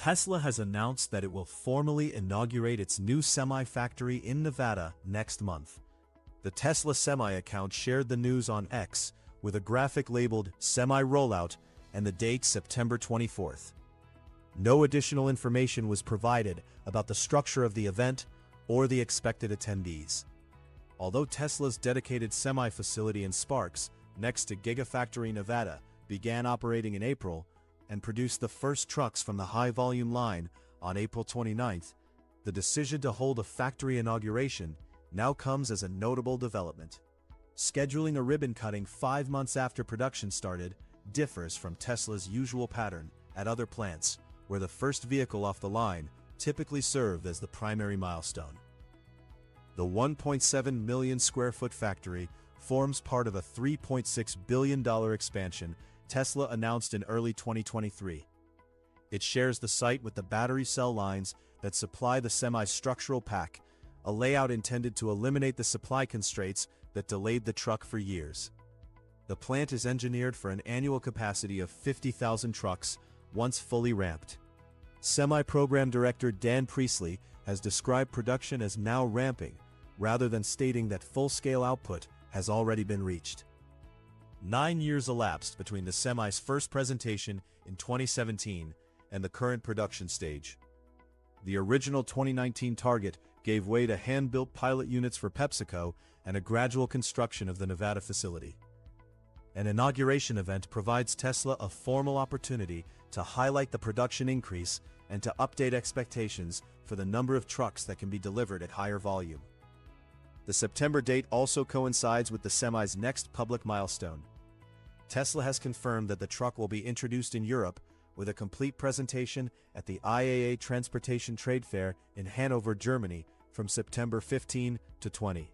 Tesla has announced that it will formally inaugurate its new semi-factory in Nevada next month. The Tesla Semi account shared the news on X with a graphic labeled Semi Rollout and the date September 24th. No additional information was provided about the structure of the event or the expected attendees. Although Tesla's dedicated Semi facility in Sparks, next to Gigafactory Nevada, began operating in April and produced the first trucks from the high-volume line on April 29th, the decision to hold a factory inauguration now comes as a notable development. Scheduling a ribbon cutting 5 months after production started differs from Tesla's usual pattern at other plants, where the first vehicle off the line typically served as the primary milestone. The 1.7 million square foot factory forms part of a $3.6 billion expansion Tesla announced in early 2023. It shares the site with the battery cell lines that supply the semi-structural pack, a layout intended to eliminate the supply constraints that delayed the truck for years. The plant is engineered for an annual capacity of 50,000 trucks once fully ramped. Semi-program director Dan Priestley has described production as now ramping, rather than stating that full-scale output has already been reached. 9 years elapsed between the Semi's first presentation in 2017 and the current production stage. The original 2019 target gave way to hand-built pilot units for PepsiCo and a gradual construction of the Nevada facility. An inauguration event provides Tesla a formal opportunity to highlight the production increase and to update expectations for the number of trucks that can be delivered at higher volume. The September date also coincides with the Semi's next public milestone. Tesla has confirmed that the truck will be introduced in Europe with a complete presentation at the IAA Transportation Trade Fair in Hanover, Germany from September 15 to 20.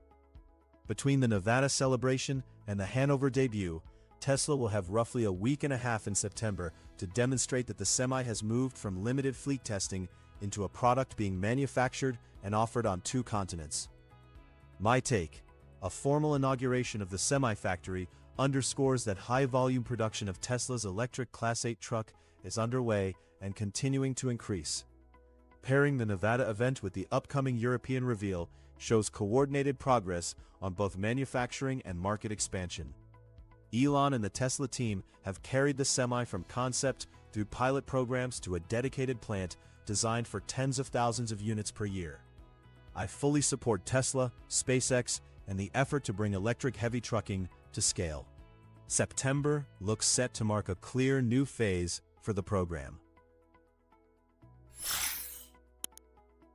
Between the Nevada celebration and the Hanover debut, Tesla will have roughly a week and a half in September to demonstrate that the Semi has moved from limited fleet testing into a product being manufactured and offered on 2 continents. My take: a formal inauguration of the Semi factory underscores that high-volume production of Tesla's electric Class 8 truck is underway and continuing to increase. Pairing the Nevada event with the upcoming European reveal shows coordinated progress on both manufacturing and market expansion. Elon and the Tesla team have carried the Semi from concept through pilot programs to a dedicated plant designed for tens of thousands of units per year. I fully support Tesla, SpaceX, and the effort to bring electric heavy trucking to scale. September looks set to mark a clear new phase for the program.